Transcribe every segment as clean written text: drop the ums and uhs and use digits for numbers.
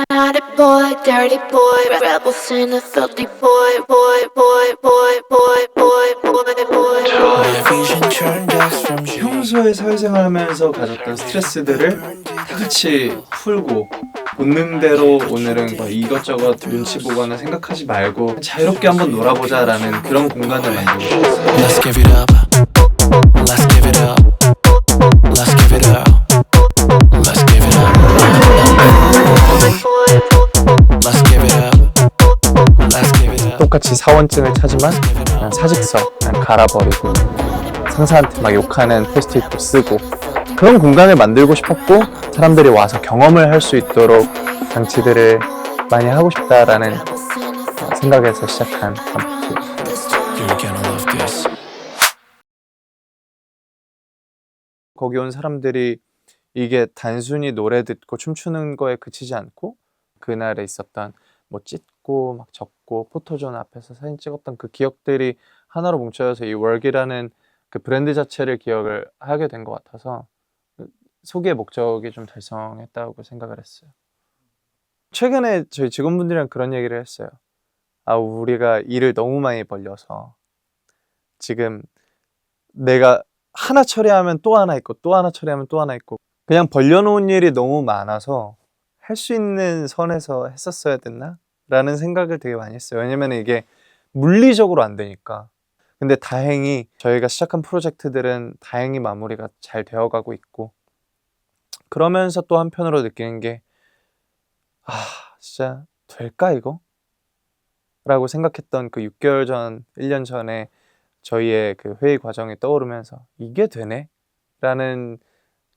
Naughty boy, dirty boy, rebels in a filthy boy, 평소에 사회생활하면서 가졌던 스트레스들을 다 같이 풀고 본능대로 오늘은 뭐 이것저것 눈치 보거나 생각하지 말고 자유롭게 한번 놀아보자라는 그런 공간을 만들고 싶었어요. Let's give it up. Let's give it up. Let's give it up. Let's give it up. Let's give it up. Let's give it up. 똑같이 사원증을 차지만 그냥 사직서 그냥 갈아버리고 상사한테 막 욕하는 포스트잇도 쓰고 그런 공간을 만들고 싶었고 사람들이 와서 경험을 할 수 있도록 장치들을 많이 하고 싶다라는 생각에서 시작한 콘서트. You're gonna love this. 거기 온 사람들이 이게 단순히 노래 듣고 춤추는 거에 그치지 않고 그날에 있었던 뭐 찢고 막 적고 포토존 앞에서 사진 찍었던 그 기억들이 하나로 뭉쳐져서 이 월기라는 그 브랜드 자체를 기억을 하게 된 것 같아서 소기의 목적이 좀 달성했다고 생각을 했어요. 최근에 저희 직원분들이랑 그런 얘기를 했어요. 아, 우리가 일을 너무 많이 벌려서 지금 내가 하나 처리하면 또 하나 있고 또 하나 처리하면 또 하나 있고 그냥 벌려놓은 일이 너무 많아서 할 수 있는 선에서 했었어야 됐나? 라는 생각을 되게 많이 했어요. 왜냐면 이게 물리적으로 안 되니까. 근데 다행히 저희가 시작한 프로젝트들은 다행히 마무리가 잘 되어가고 있고 그러면서 또 한편으로 느끼는 게 아, 진짜 될까 이거? 라고 생각했던 그 6개월 전, 1년 전에 저희의 그 회의 과정이 떠오르면서 이게 되네? 라는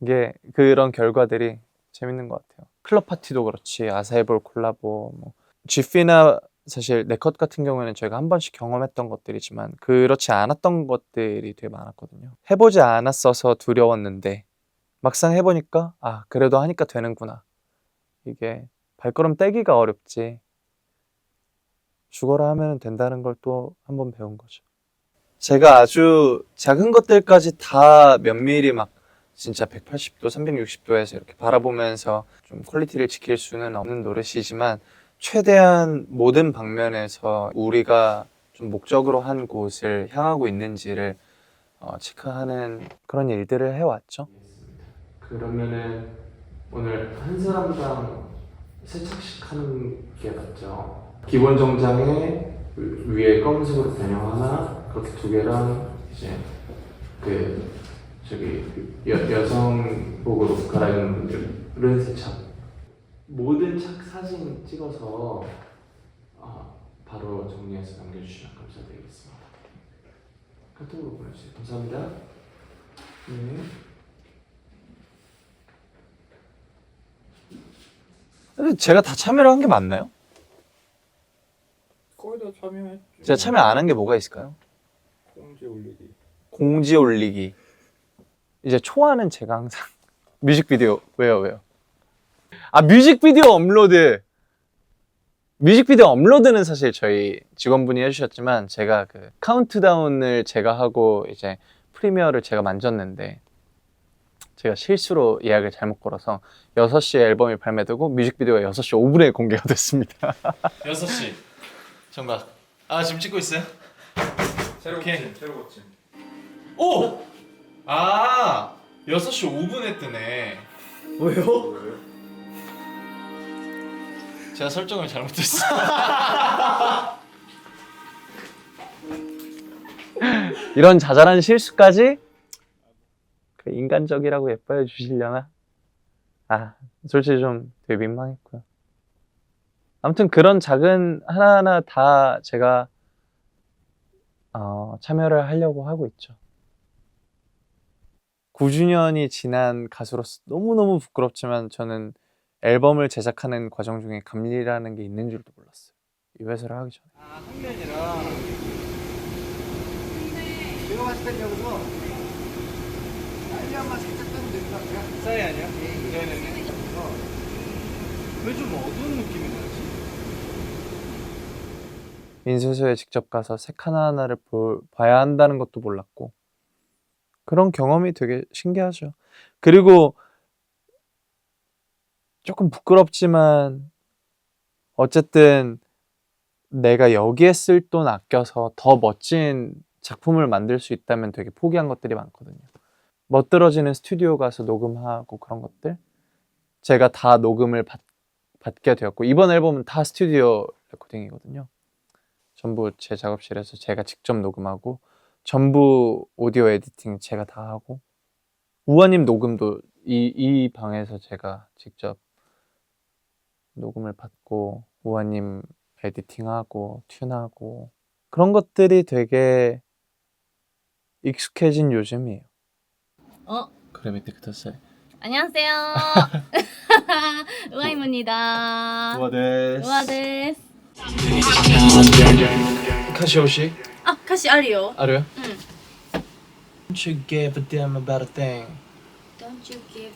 게 그런 결과들이 재밌는 것 같아요. 클럽 파티도 그렇지, 아사히볼 콜라보, 뭐 G피나 사실 네컷 같은 경우에는 저희가 한 번씩 경험했던 것들이지만 그렇지 않았던 것들이 되게 많았거든요. 해보지 않았어서 두려웠는데 막상 해보니까 아, 그래도 하니까 되는구나. 이게 발걸음 떼기가 어렵지 죽어라 하면 된다는 걸 또 한 번 배운 거죠. 제가 아주 작은 것들까지 다 면밀히 막 진짜 180도, 360도에서 이렇게 바라보면서 좀 퀄리티를 지킬 수는 없는 노릇이지만 최대한 모든 방면에서 우리가 좀 목적으로 한 곳을 향하고 있는지를 체크하는 그런 일들을 해왔죠. 그러면은 오늘 한 사람당 세 착씩 하는 게 맞죠? 기본 정장에 위에 검은색으로 변형 하나, 그렇게 두 개랑 이제 그 저기 여성복으로 갈아입는 분들은 세 착. 모든 착 사진 찍어서 바로 정리해서 남겨주시면 감사드리겠습니다. 카톡으로 보내주세요. 감사합니다. 네. 제가 다 참여를 한 게 맞나요? 거의 다 참여했죠. 제가 참여 안 한 게 뭐가 있을까요? 공지 올리기. 공지 올리기. 이제 초안은 제가 항상 뮤직비디오 왜요? 아, 뮤직비디오 업로드. 뮤직비디오 업로드는 사실 저희 직원분이 해주셨지만 제가 그 카운트다운을 제가 하고 이제 프리미어를 제가 만졌는데 제가 실수로 예약을 잘못 걸어서 6시에 앨범이 발매되고 뮤직비디오가 6시 5분에 공개가 됐습니다. 6시 정각. 아, 지금 찍고 있어요? 새로 오케이. 고침, 새로 고침. 오! 아, 6시 5분에 뜨네. 왜요? 제가 설정을 잘못했어요. 이런 자잘한 실수까지 그 인간적이라고 예뻐해 주시려나? 아, 솔직히 좀 되게 민망했고요. 아무튼 그런 작은 하나하나 다 제가 참여를 하려고 하고 있죠. 9주년이 지난 가수로서 너무너무 부끄럽지만 저는 앨범을 제작하는 과정 중에 감리라는 게 있는 줄도 몰랐어요. 이 회사를 하기 전에. 아, 한면이라. 제가 봤을 땐 여기서 빨리한만 살짝 빼면 되는 것 같아요. 사이 아니야? 네네네. 왜 좀 어두운 느낌이 나지? 인쇄소에 직접 가서 색 하나하나를 봐야 한다는 것도 몰랐고 그런 경험이 되게 신기하죠. 그리고 조금 부끄럽지만 어쨌든 내가 여기에 쓸 돈 아껴서 더 멋진 작품을 만들 수 있다면 되게 포기한 것들이 많거든요. 멋들어지는 스튜디오 가서 녹음하고 그런 것들 제가 다 녹음을 받게 되었고 이번 앨범은 다 스튜디오 레코딩이거든요. 전부 제 작업실에서 제가 직접 녹음하고 전부 오디오 에디팅 제가 다 하고 우아님 녹음도 이 방에서 제가 직접 녹음을 받고 우아님 에디팅하고 튠하고 그런 것들이 되게 익숙해진 요즘이에요. 그래 밑에 그tasai. 안녕하세요. 우아입니다. 우아데스. 우아です. 카시 혹시 아, 가시 아리요. 알아요? 응. Don't you give a damn about a thing? Don't you give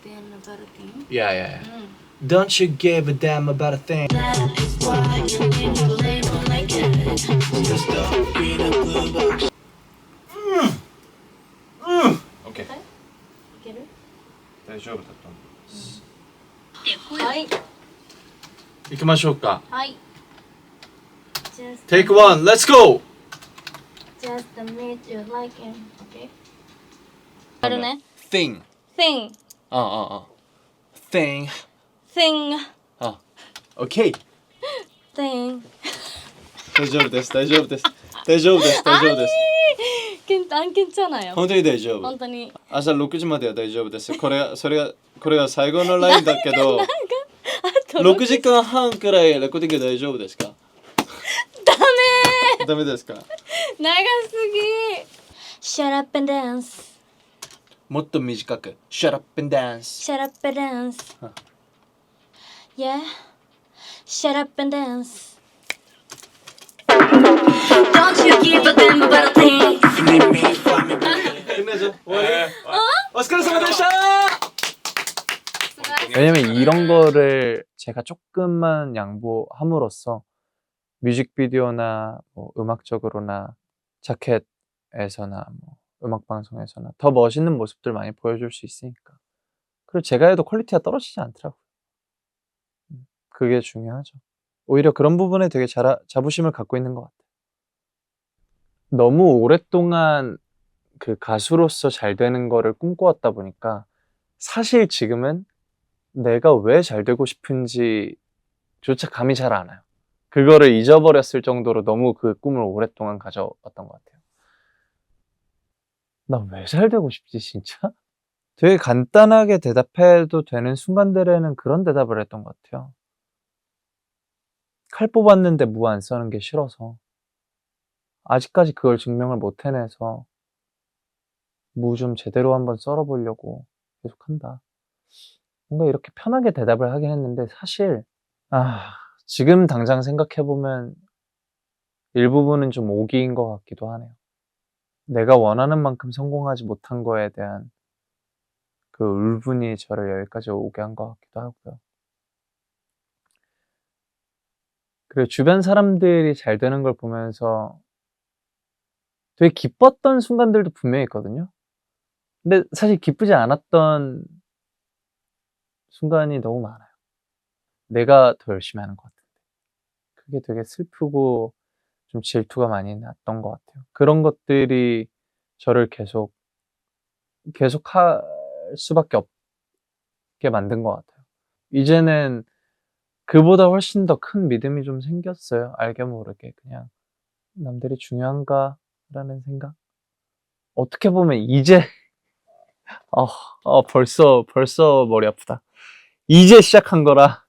them about a thing? Yeah. 응. Don't you give a damn about a thing? 오케이. 이게를? 大丈夫だと思う。はい。行きましょうか。はい。Just Take one, let's go! Just the meat you like it. Okay. あるね。 Thing. Thing. Thing. Thing. Okay. Thing. 大丈夫です。大丈夫です。大丈夫です。大丈夫です。 안 괜찮아요. 本当に大丈夫。本当に。朝6時までは大丈夫です。これが最後のラインだけど、6時間半くらいレコーディング大丈夫ですか？ダメですか？長すぎ。Shut up and dance. もっと短く。Shut up and dance. Shut up and dance. Yeah. Shut up and dance. Don't you give a damn about a thing. 끝내죠.お疲れ様でした。 왜냐면 이런 거를 제가 조금만 양보함으로써 뮤직비디오나 뭐 음악적으로나 자켓에서나 뭐 음악방송에서나 더 멋있는 모습들 많이 보여줄 수 있으니까. 그리고 제가 해도 퀄리티가 떨어지지 않더라고요. 그게 중요하죠. 오히려 그런 부분에 되게 자부심을 갖고 있는 것 같아요. 너무 오랫동안 그 가수로서 잘 되는 거를 꿈꿔왔다 보니까 사실 지금은 내가 왜 잘 되고 싶은지 조차 감이 잘 안 와요. 그거를 잊어버렸을 정도로 너무 그 꿈을 오랫동안 가져왔던 것 같아요. 나 왜 잘 되고 싶지 진짜? 되게 간단하게 대답해도 되는 순간들에는 그런 대답을 했던 것 같아요. 칼 뽑았는데 무 안 써는 게 싫어서 아직까지 그걸 증명을 못 해내서 무 좀 제대로 한번 썰어보려고 계속 한다. 뭔가 이렇게 편하게 대답을 하긴 했는데 사실 지금 당장 생각해보면 일부분은 좀 오기인 것 같기도 하네요. 내가 원하는 만큼 성공하지 못한 거에 대한 그 울분이 저를 여기까지 오게 한 것 같기도 하고요. 그리고 주변 사람들이 잘 되는 걸 보면서 되게 기뻤던 순간들도 분명히 있거든요. 근데 사실 기쁘지 않았던 순간이 너무 많아요. 내가 더 열심히 하는 것 같은데. 그게 되게 슬프고 좀 질투가 많이 났던 것 같아요. 그런 것들이 저를 계속 할 수밖에 없게 만든 것 같아요. 이제는 그보다 훨씬 더 큰 믿음이 좀 생겼어요. 알게 모르게 그냥 남들이 중요한가 라는 생각. 어떻게 보면 이제 벌써 머리 아프다. 이제 시작한 거라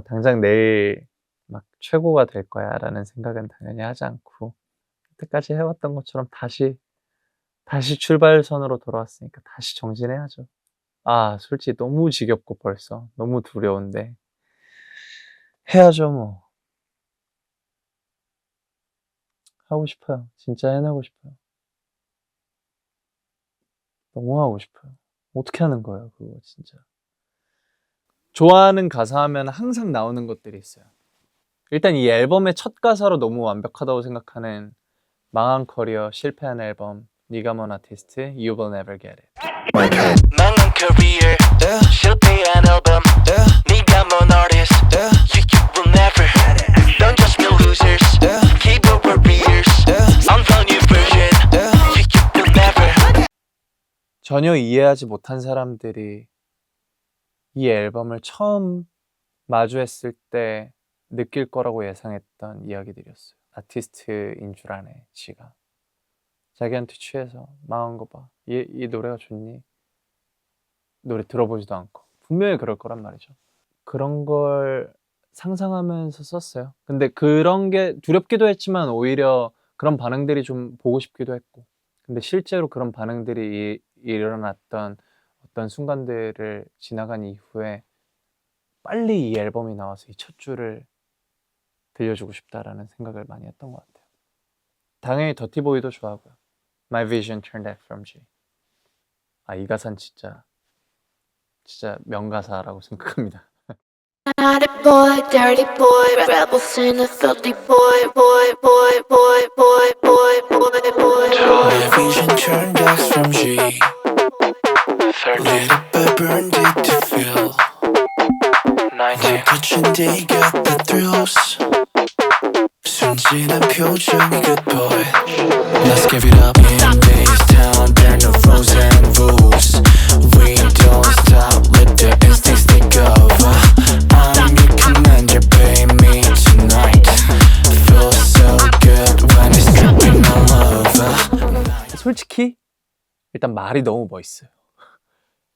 당장 내일 막 최고가 될 거야 라는 생각은 당연히 하지 않고 그때까지 해왔던 것처럼 다시 출발선으로 돌아왔으니까 다시 정진해야죠. 솔직히 너무 지겹고 벌써 너무 두려운데 해야죠 뭐. 하고 싶어요. 진짜 해내고 싶어요. 너무 하고 싶어요. 어떻게 하는 거예요 그거 진짜. 좋아하는 가사 하면 항상 나오는 것들이 있어요. 일단 이 앨범의 첫 가사로 너무 완벽하다고 생각하는 망한 커리어, 실패한 앨범, 네가 먼 아티스트, You will never get it. 망한 career, 실패한 앨범, 전혀 이해하지 못한 사람들이 이 앨범을 처음 마주했을 때 느낄 거라고 예상했던 이야기들이었어요. 아티스트인 줄 아네, 지가. 자기한테 취해서 망한 거 봐. 이 노래가 좋니? 노래 들어보지도 않고. 분명히 그럴 거란 말이죠. 그런 걸 상상하면서 썼어요. 근데 그런 게 두렵기도 했지만 오히려 그런 반응들이 좀 보고 싶기도 했고. 근데 실제로 그런 반응들이 일어났던 어떤 순간들을 지나간 이후에 빨리 이 앨범이 나와서 이 첫 줄을 들려주고 싶다라는 생각을 많이 했던 것 같아요. 당연히 더티보이도 좋아하고요. My vision turned out from G. 이 가사는 진짜 명가사라고 생각합니다. Naughty boy, dirty boy, rebel sin, a filthy boy, boy, boy, boy, boy, boy, boy, boy, boy. My vision turned X from G. Lit up, I burned it to feel. 불붙인 day got the thrills. 순진한 표정이 good boy. Let's give it up in this town. There are no frozen rules. We don't stop. Let the instincts take over. I'm your commander. Pay me tonight. Feels so good when it's dripping all over. 솔직히 일단 말이 너무 멋있어요.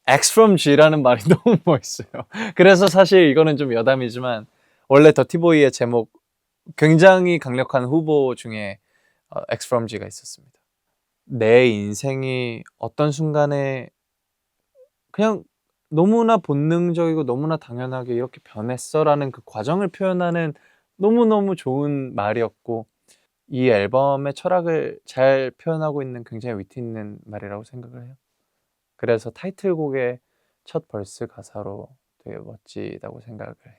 X from G라는 말이 너무 멋있어요. 그래서 사실 이거는 좀 여담이지만 원래 더티보이의 제목 굉장히 강력한 후보 중에 X from G가 있었습니다. 내 인생이 어떤 순간에 그냥 너무나 본능적이고 너무나 당연하게 이렇게 변했어라는 그 과정을 표현하는 너무너무 좋은 말이었고 이 앨범의 철학을 잘 표현하고 있는 굉장히 위트 있는 말이라고 생각을 해요. 그래서 타이틀곡의 첫 벌스 가사로 되게 멋지다고 생각을 해요.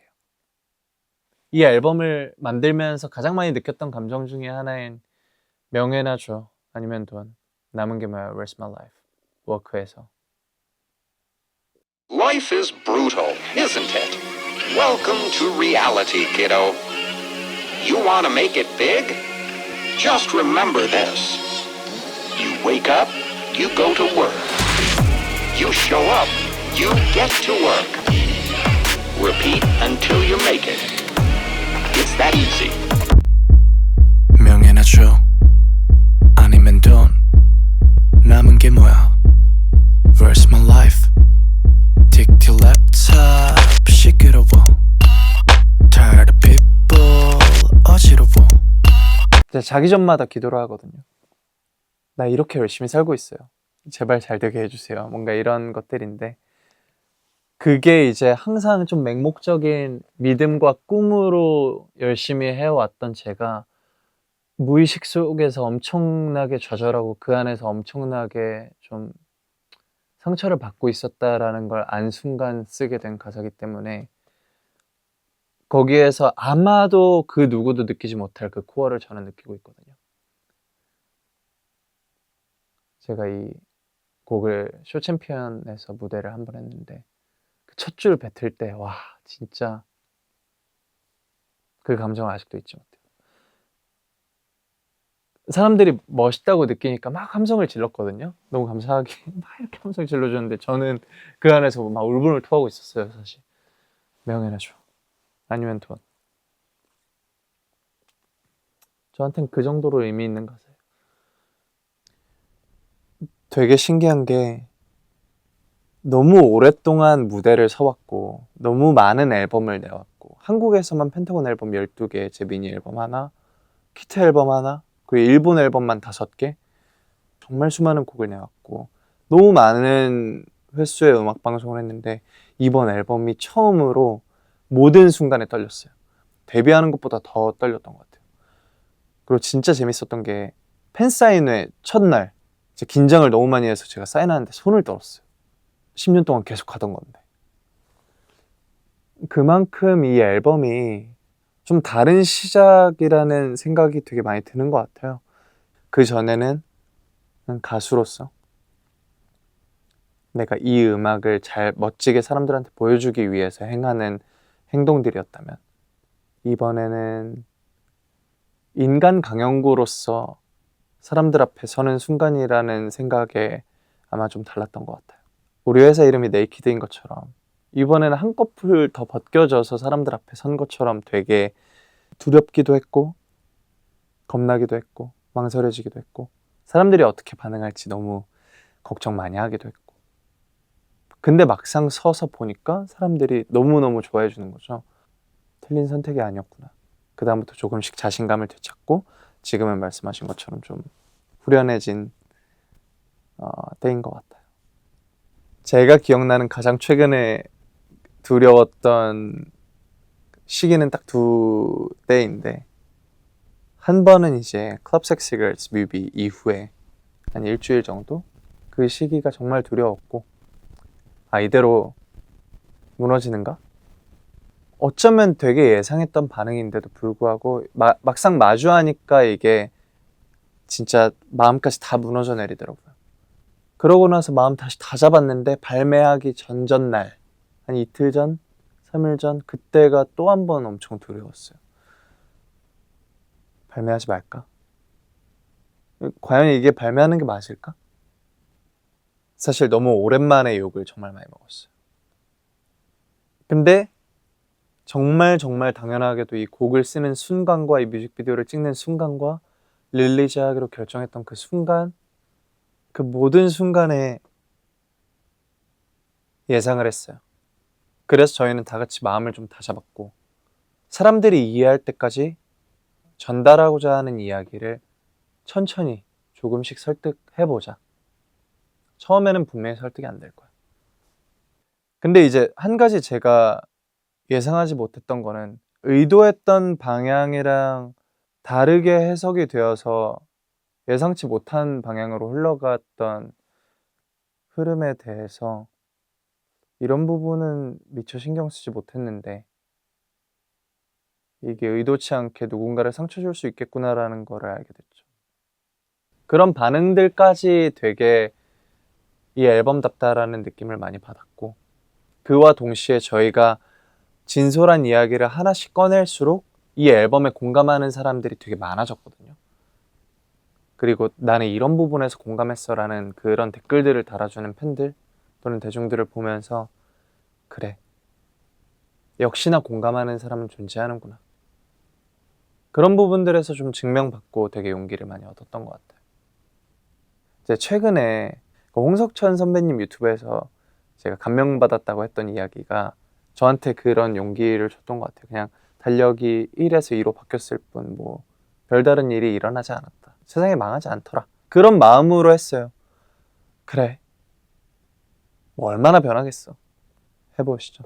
이 앨범을 만들면서 가장 많이 느꼈던 감정 중에 하나인 명예나 줘 아니면 돈 남은 게 뭐야 Where's My Life 워크에서 Life is brutal, isn't it? Welcome to reality, kiddo. You want to make it big? Just remember this. You wake up, you go to work. You show up, you get to work. Repeat until you make it. It's that easy. 명예나 줘 아니면 돈 남은 게 뭐야 Where's my life Tick till laptop 시끄러워 Tired of people 어지러워 자기 전마다 기도를 하거든요. 나 이렇게 열심히 살고 있어요. 제발 잘 되게 해주세요. 뭔가 이런 것들인데 그게 이제 항상 좀 맹목적인 믿음과 꿈으로 열심히 해왔던 제가 무의식 속에서 엄청나게 좌절하고 그 안에서 엄청나게 좀 상처를 받고 있었다라는 걸 안 순간 쓰게 된 가사이기 때문에 거기에서 아마도 그 누구도 느끼지 못할 그 코어를 저는 느끼고 있거든요. 제가 이 곡을 쇼챔피언에서 무대를 한 번 했는데 그 첫 줄 뱉을 때 와 진짜 그 감정을 아직도 잊지 못해요. 사람들이 멋있다고 느끼니까 막 함성을 질렀거든요. 너무 감사하게 막 이렇게 함성 질러줬는데 저는 그 안에서 막 울분을 토하고 있었어요. 사실 명예나 줘 아니면 돈 저한텐 그 정도로 의미 있는 가사예요. 되게 신기한 게 너무 오랫동안 무대를 서왔고 너무 많은 앨범을 내왔고 한국에서만 펜타곤 앨범 12개, 제 미니 앨범 하나, 키트 앨범 하나, 그리고 일본 앨범만 5개 정말 수많은 곡을 내왔고 너무 많은 횟수의 음악 방송을 했는데 이번 앨범이 처음으로 모든 순간에 떨렸어요. 데뷔하는 것보다 더 떨렸던 것 같아요. 그리고 진짜 재밌었던 게 팬사인회 첫날 긴장을 너무 많이 해서 제가 사인하는데 손을 떨었어요. 10년 동안 계속 하던 건데 그만큼 이 앨범이 좀 다른 시작이라는 생각이 되게 많이 드는 것 같아요. 그 전에는 가수로서 내가 이 음악을 잘 멋지게 사람들한테 보여주기 위해서 행하는 행동들이었다면 이번에는 인간 강연구로서 사람들 앞에 서는 순간이라는 생각에 아마 좀 달랐던 것 같아요. 우리 회사 이름이 네이키드인 것처럼 이번에는 한꺼풀 더 벗겨져서 사람들 앞에 선 것처럼 되게 두렵기도 했고 겁나기도 했고 망설여지기도 했고 사람들이 어떻게 반응할지 너무 걱정 많이 하기도 했고 근데 막상 서서 보니까 사람들이 너무너무 좋아해 주는 거죠. 틀린 선택이 아니었구나. 그 다음부터 조금씩 자신감을 되찾고 지금은 말씀하신 것처럼 좀 후련해진 때인 것 같아요. 제가 기억나는 가장 최근에 두려웠던 시기는 딱 2때인데 한 번은 이제 클럽 섹스 시거렛 뮤비 이후에 한 일주일 정도 그 시기가 정말 두려웠고 이대로 무너지는가? 어쩌면 되게 예상했던 반응인데도 불구하고 막상 마주하니까 이게 진짜 마음까지 다 무너져 내리더라고요. 그러고 나서 마음 다시 다 잡았는데 발매하기 전날 한 이틀 전, 3일 전 그때가 또 한 번 엄청 두려웠어요. 발매하지 말까? 과연 이게 발매하는 게 맞을까? 사실 너무 오랜만에 욕을 정말 많이 먹었어요. 근데 정말 당연하게도 이 곡을 쓰는 순간과 이 뮤직비디오를 찍는 순간과 릴리즈하기로 결정했던 그 순간, 그 모든 순간에 예상을 했어요. 그래서 저희는 다 같이 마음을 좀 다잡았고 사람들이 이해할 때까지 전달하고자 하는 이야기를 천천히 조금씩 설득해보자. 처음에는 분명히 설득이 안 될 거야. 근데 이제 한 가지 제가 예상하지 못했던 거는 의도했던 방향이랑 다르게 해석이 되어서 예상치 못한 방향으로 흘러갔던 흐름에 대해서 이런 부분은 미처 신경 쓰지 못했는데 이게 의도치 않게 누군가를 상처 줄 수 있겠구나라는 거를 알게 됐죠. 그런 반응들까지 되게 이 앨범답다라는 느낌을 많이 받았고 그와 동시에 저희가 진솔한 이야기를 하나씩 꺼낼수록 이 앨범에 공감하는 사람들이 되게 많아졌거든요. 그리고 나는 이런 부분에서 공감했어라는 그런 댓글들을 달아주는 팬들 또는 대중들을 보면서 그래, 역시나 공감하는 사람은 존재하는구나. 그런 부분들에서 좀 증명받고 되게 용기를 많이 얻었던 것 같아요. 이제 최근에 홍석천 선배님 유튜브에서 제가 감명받았다고 했던 이야기가 저한테 그런 용기를 줬던 것 같아요. 그냥 달력이 1에서 2로 바뀌었을 뿐 뭐 별다른 일이 일어나지 않았다. 세상이 망하지 않더라. 그런 마음으로 했어요. 그래, 뭐 얼마나 변하겠어. 해보시죠.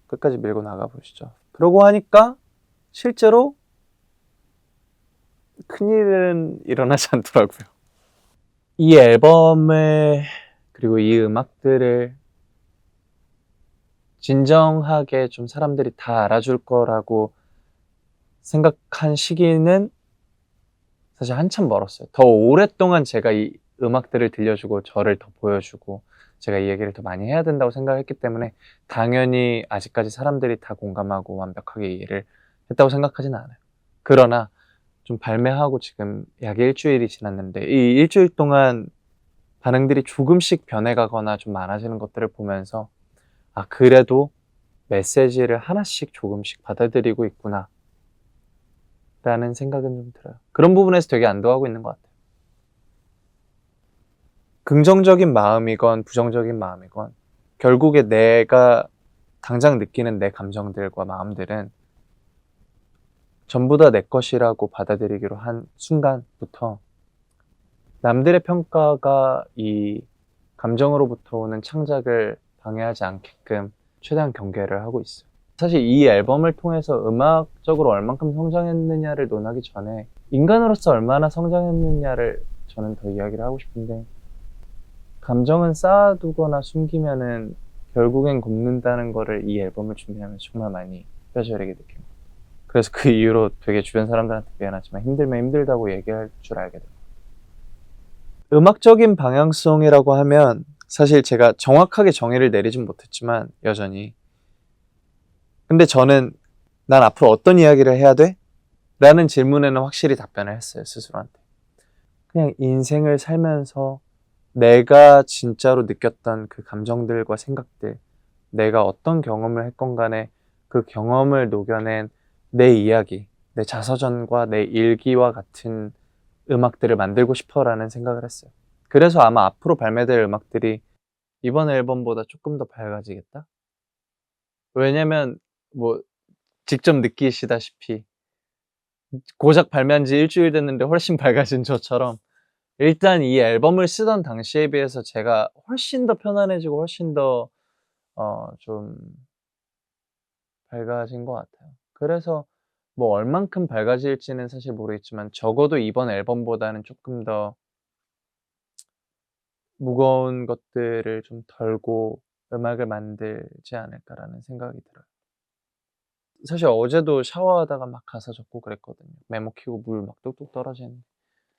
끝까지 밀고 나가보시죠. 그러고 하니까 실제로 큰일은 일어나지 않더라고요. 이 앨범을 그리고 이 음악들을 진정하게 좀 사람들이 다 알아줄 거라고 생각한 시기는 사실 한참 멀었어요. 더 오랫동안 제가 이 음악들을 들려주고 저를 더 보여주고 제가 이 얘기를 더 많이 해야 된다고 생각했기 때문에 당연히 아직까지 사람들이 다 공감하고 완벽하게 이해를 했다고 생각하지는 않아요. 그러나 좀 발매하고 지금 약 일주일이 지났는데 이 일주일 동안 반응들이 조금씩 변해가거나 좀 많아지는 것들을 보면서 그래도 메시지를 하나씩 조금씩 받아들이고 있구나 라는 생각은 좀 들어요. 그런 부분에서 되게 안도하고 있는 것 같아요. 긍정적인 마음이건 부정적인 마음이건 결국에 내가 당장 느끼는 내 감정들과 마음들은 전부 다 내 것이라고 받아들이기로 한 순간부터 남들의 평가가 이 감정으로부터 오는 창작을 방해하지 않게끔 최대한 경계를 하고 있어요. 사실 이 앨범을 통해서 음악적으로 얼만큼 성장했느냐를 논하기 전에 인간으로서 얼마나 성장했느냐를 저는 더 이야기를 하고 싶은데 감정은 쌓아두거나 숨기면은 결국엔 굽는다는 거를 이 앨범을 준비하면서 정말 많이 뼈저리게 느낍니다. 그래서 그 이후로 되게 주변 사람들한테 미안하지만 힘들면 힘들다고 얘기할 줄 알게 돼요. 음악적인 방향성이라고 하면 사실 제가 정확하게 정의를 내리진 못했지만 여전히 근데 저는 난 앞으로 어떤 이야기를 해야 돼? 라는 질문에는 확실히 답변을 했어요. 스스로한테. 그냥 인생을 살면서 내가 진짜로 느꼈던 그 감정들과 생각들, 내가 어떤 경험을 했건 간에 그 경험을 녹여낸 내 이야기, 내 자서전과 내 일기와 같은 음악들을 만들고 싶어라는 생각을 했어요. 그래서 아마 앞으로 발매될 음악들이 이번 앨범보다 조금 더 밝아지겠다? 왜냐면 뭐 직접 느끼시다시피 고작 발매한 지 일주일 됐는데 훨씬 밝아진 저처럼 일단 이 앨범을 쓰던 당시에 비해서 제가 훨씬 더 편안해지고 훨씬 더 좀 밝아진 것 같아요. 그래서 뭐 얼만큼 밝아질지는 사실 모르겠지만 적어도 이번 앨범보다는 조금 더 무거운 것들을 좀 덜고 음악을 만들지 않을까라는 생각이 들어요. 사실 어제도 샤워하다가 막 가사 적고 그랬거든요. 메모 키고 물 막 뚝뚝 떨어지는데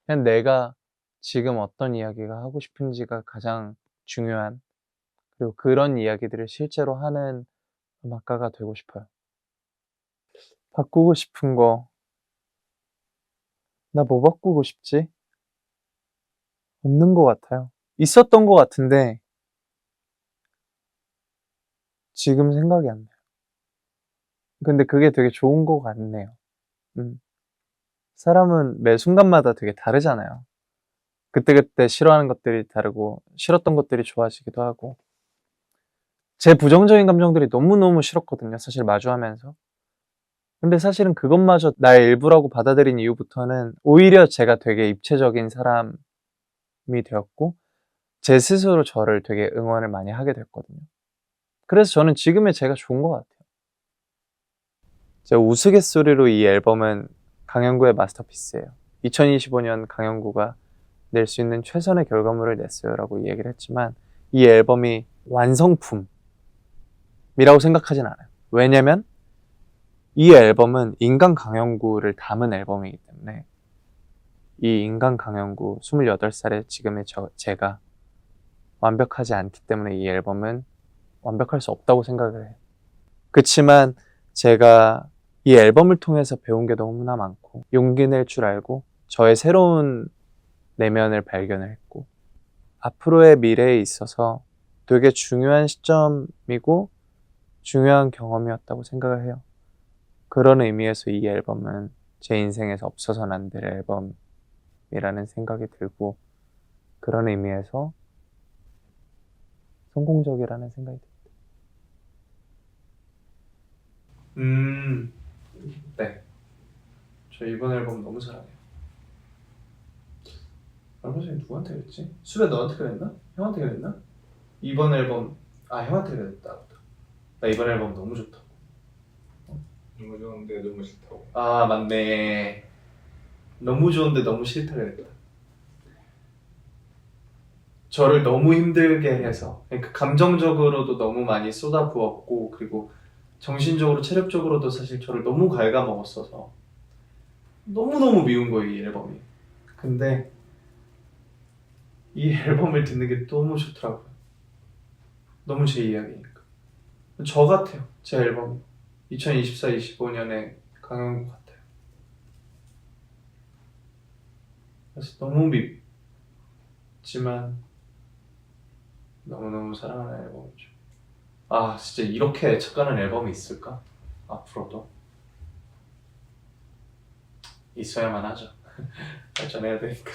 그냥 내가 지금 어떤 이야기가 하고 싶은지가 가장 중요한, 그리고 그런 이야기들을 실제로 하는 음악가가 되고 싶어요. 바꾸고 싶은 거, 나 뭐 바꾸고 싶지? 없는 것 같아요. 있었던 것 같은데 지금 생각이 안 나요. 근데 그게 되게 좋은 것 같네요. 사람은 매 순간마다 되게 다르잖아요. 그때그때 싫어하는 것들이 다르고 싫었던 것들이 좋아지기도 하고, 제 부정적인 감정들이 너무너무 싫었거든요, 사실 마주하면서. 근데 사실은 그것마저 나의 일부라고 받아들인 이후부터는 오히려 제가 되게 입체적인 사람이 되었고 제 스스로 저를 되게 응원을 많이 하게 됐거든요. 그래서 저는 지금의 제가 좋은 것 같아요. 제 우스갯소리로 이 앨범은 강영구의 마스터피스예요. 2025년 강영구가 낼 수 있는 최선의 결과물을 냈어요 라고 얘기를 했지만 이 앨범이 완성품이라고 생각하진 않아요. 왜냐면 이 앨범은 인간 강영구를 담은 앨범이기 때문에, 이 인간 강영구 28살의 지금의 제가 완벽하지 않기 때문에 이 앨범은 완벽할 수 없다고 생각을 해요. 그치만 제가 이 앨범을 통해서 배운 게 너무나 많고 용기 낼 줄 알고 저의 새로운 내면을 발견을 했고 앞으로의 미래에 있어서 되게 중요한 시점이고 중요한 경험이었다고 생각을 해요. 그런 의미에서 이 앨범은 제 인생에서 없어서는 안 될 앨범이라는 생각이 들고, 그런 의미에서 성공적이라는 생각이 듭니다. 네. 저 이번 앨범 너무 사랑해요. 얼마 전에 누구한테 그랬지? 수배 너한테 그랬나? 형한테 그랬나? 이번 앨범, 형한테 그랬다. 나 이번 앨범 너무 좋다고. 너무 좋은데 너무 싫다고. 맞네. 너무 좋은데 너무 싫다 그랬다. 저를 너무 힘들게 해서, 그러니까 감정적으로도 너무 많이 쏟아부었고, 그리고 정신적으로 체력적으로도 사실 저를 너무 갉아먹었어서 너무너무 미운 거예요, 이 앨범이. 근데 이 앨범을 듣는 게 너무 좋더라고요. 너무 제 이야기니까. 저 같아요, 제 앨범이. 2024-25년에 강영구 같아요. 그래서 너무 밉지만 너무너무 사랑하는 앨범이죠. 진짜 이렇게 애착가는 앨범이 있을까? 앞으로도 있어야만 하죠. 발전해야 되니까.